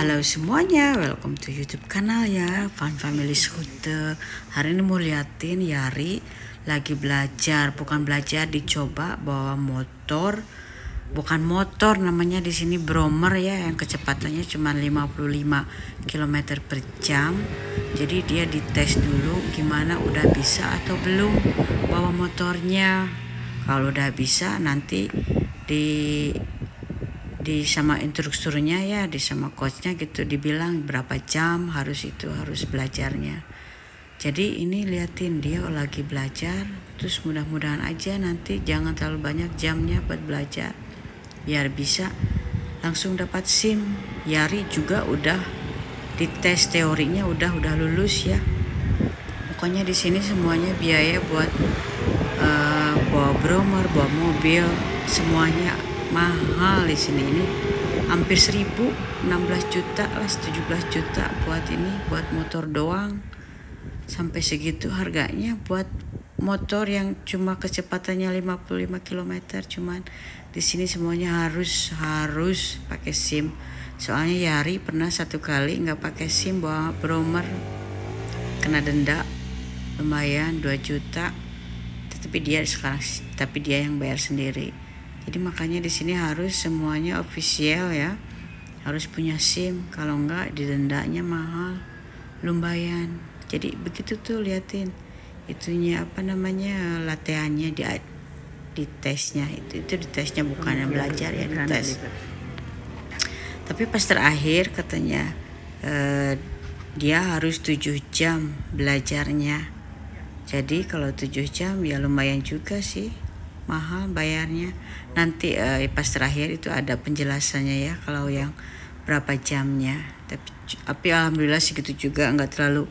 Halo semuanya, welcome to YouTube kanal ya, Fun Family Scooter. Hari ini mau liatin Yari lagi belajar, bukan belajar, dicoba bawa motor. Bukan motor namanya di sini, Brommer ya, yang kecepatannya cuma 55 km per jam. Jadi dia dites dulu gimana, udah bisa atau belum bawa motornya. Kalau udah bisa nanti di sama instrukturnya ya, di sama coachnya gitu, dibilang berapa jam harus belajarnya. Jadi ini liatin dia lagi belajar, terus mudah-mudahan aja nanti jangan terlalu banyak jamnya buat belajar, biar bisa langsung dapat SIM. Yari juga udah dites teorinya, udah lulus ya. Pokoknya di sini semuanya biaya buat bawa Brommer, bawa mobil, semuanya mahal di sini. Ini hampir 16 juta lah, 17 juta buat ini, buat motor doang. Sampai segitu harganya buat motor yang cuma kecepatannya 55 km. Cuman di sini semuanya harus pakai SIM. Soalnya Yari pernah satu kali nggak pakai SIM bawa Brommer, kena denda lumayan 2 juta. Tapi dia yang bayar sendiri. Jadi makanya di sini harus semuanya official ya, harus punya SIM. Kalau enggak didendanya mahal, lumayan. Jadi begitu tuh, liatin itunya apa namanya, latihannya di tesnya itu di tesnya, bukan yang belajar ya, di tes. Tapi pas terakhir katanya dia harus 7 jam belajarnya. Jadi kalau 7 jam ya lumayan juga sih, mahal bayarnya. Nanti pas terakhir itu ada penjelasannya ya, kalau yang berapa jamnya. Tapi alhamdulillah segitu juga, nggak terlalu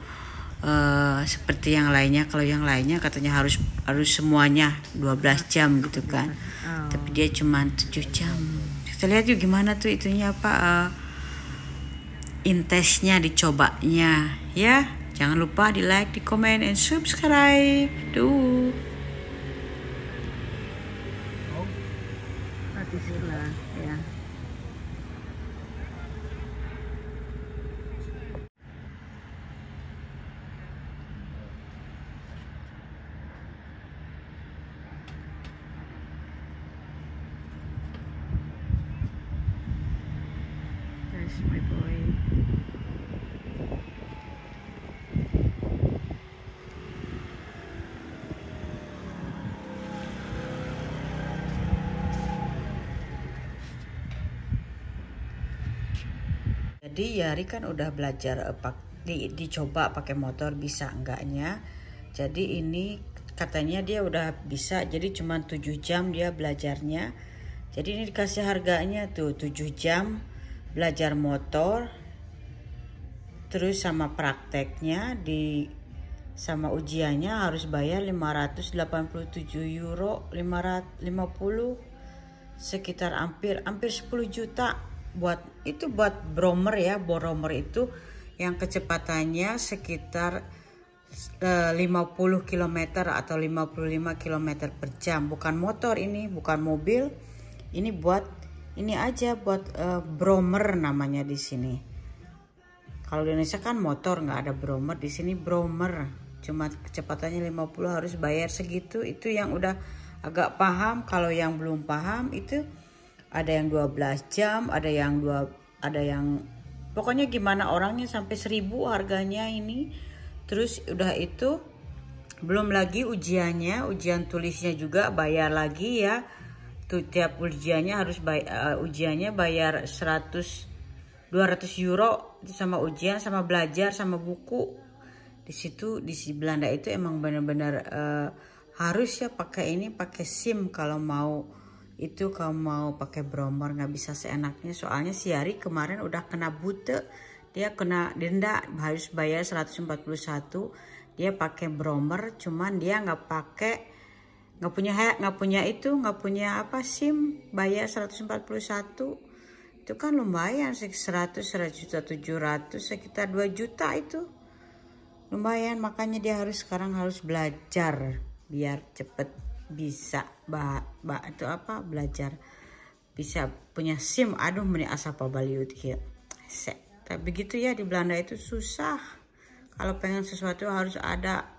seperti yang lainnya. Kalau yang lainnya katanya harus semuanya 12 jam gitu kan. Tapi dia cuma 7 jam. Kita lihat yuk gimana tuh itunya apa, intesnya, dicobanya ya. Jangan lupa di like, di komen, and subscribe. Duh. Bismillah ya. There's my boy. Jadi Yari kan udah belajar dicoba pakai motor bisa enggaknya. Jadi ini katanya dia udah bisa, jadi cuma 7 jam dia belajarnya. Jadi ini dikasih harganya tuh 7 jam belajar motor, terus sama prakteknya sama ujiannya harus bayar 587 euro, 550, sekitar hampir 10 juta. Buat Brommer ya, Brommer itu yang kecepatannya sekitar 50 km atau 55 km per jam. Bukan motor ini, bukan mobil. Ini buat ini aja, buat Brommer namanya di sini. Kalau di Indonesia kan motor, nggak ada Brommer. Di sini Brommer, cuma kecepatannya 50, harus bayar segitu. Itu yang udah agak paham. Kalau yang belum paham itu ada yang 12 jam, ada yang pokoknya gimana orangnya, sampai 1000 harganya ini. Terus udah itu belum lagi ujiannya, ujian tulisnya juga bayar lagi ya. Tuh tiap ujiannya harus ujiannya bayar 200 euro sama ujian, sama belajar, sama buku. Di Belanda itu emang benar-benar harus ya pakai SIM kalau mau pakai Brommer. Nggak bisa seenaknya. Soalnya si Yari kemarin udah kena bute, dia kena denda, harus bayar 141. Dia pakai Brommer, cuman dia nggak punya SIM, bayar 141. Itu kan lumayan, 100 juta 700, sekitar 2 juta itu lumayan. Makanya dia sekarang harus belajar biar cepet bisa belajar, bisa punya SIM. Aduh, meni asa pabaliut kieu. Tapi begitu ya, di Belanda itu susah. Kalau pengen sesuatu harus ada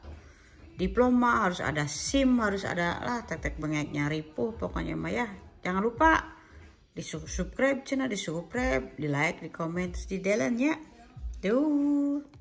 diploma, harus ada SIM, harus ada lah tek-tek bengeknya ripuh pokoknya mah ya. Jangan lupa di subscribe channel, di subscribe, di like, di komen, terus di delen ya. Duh.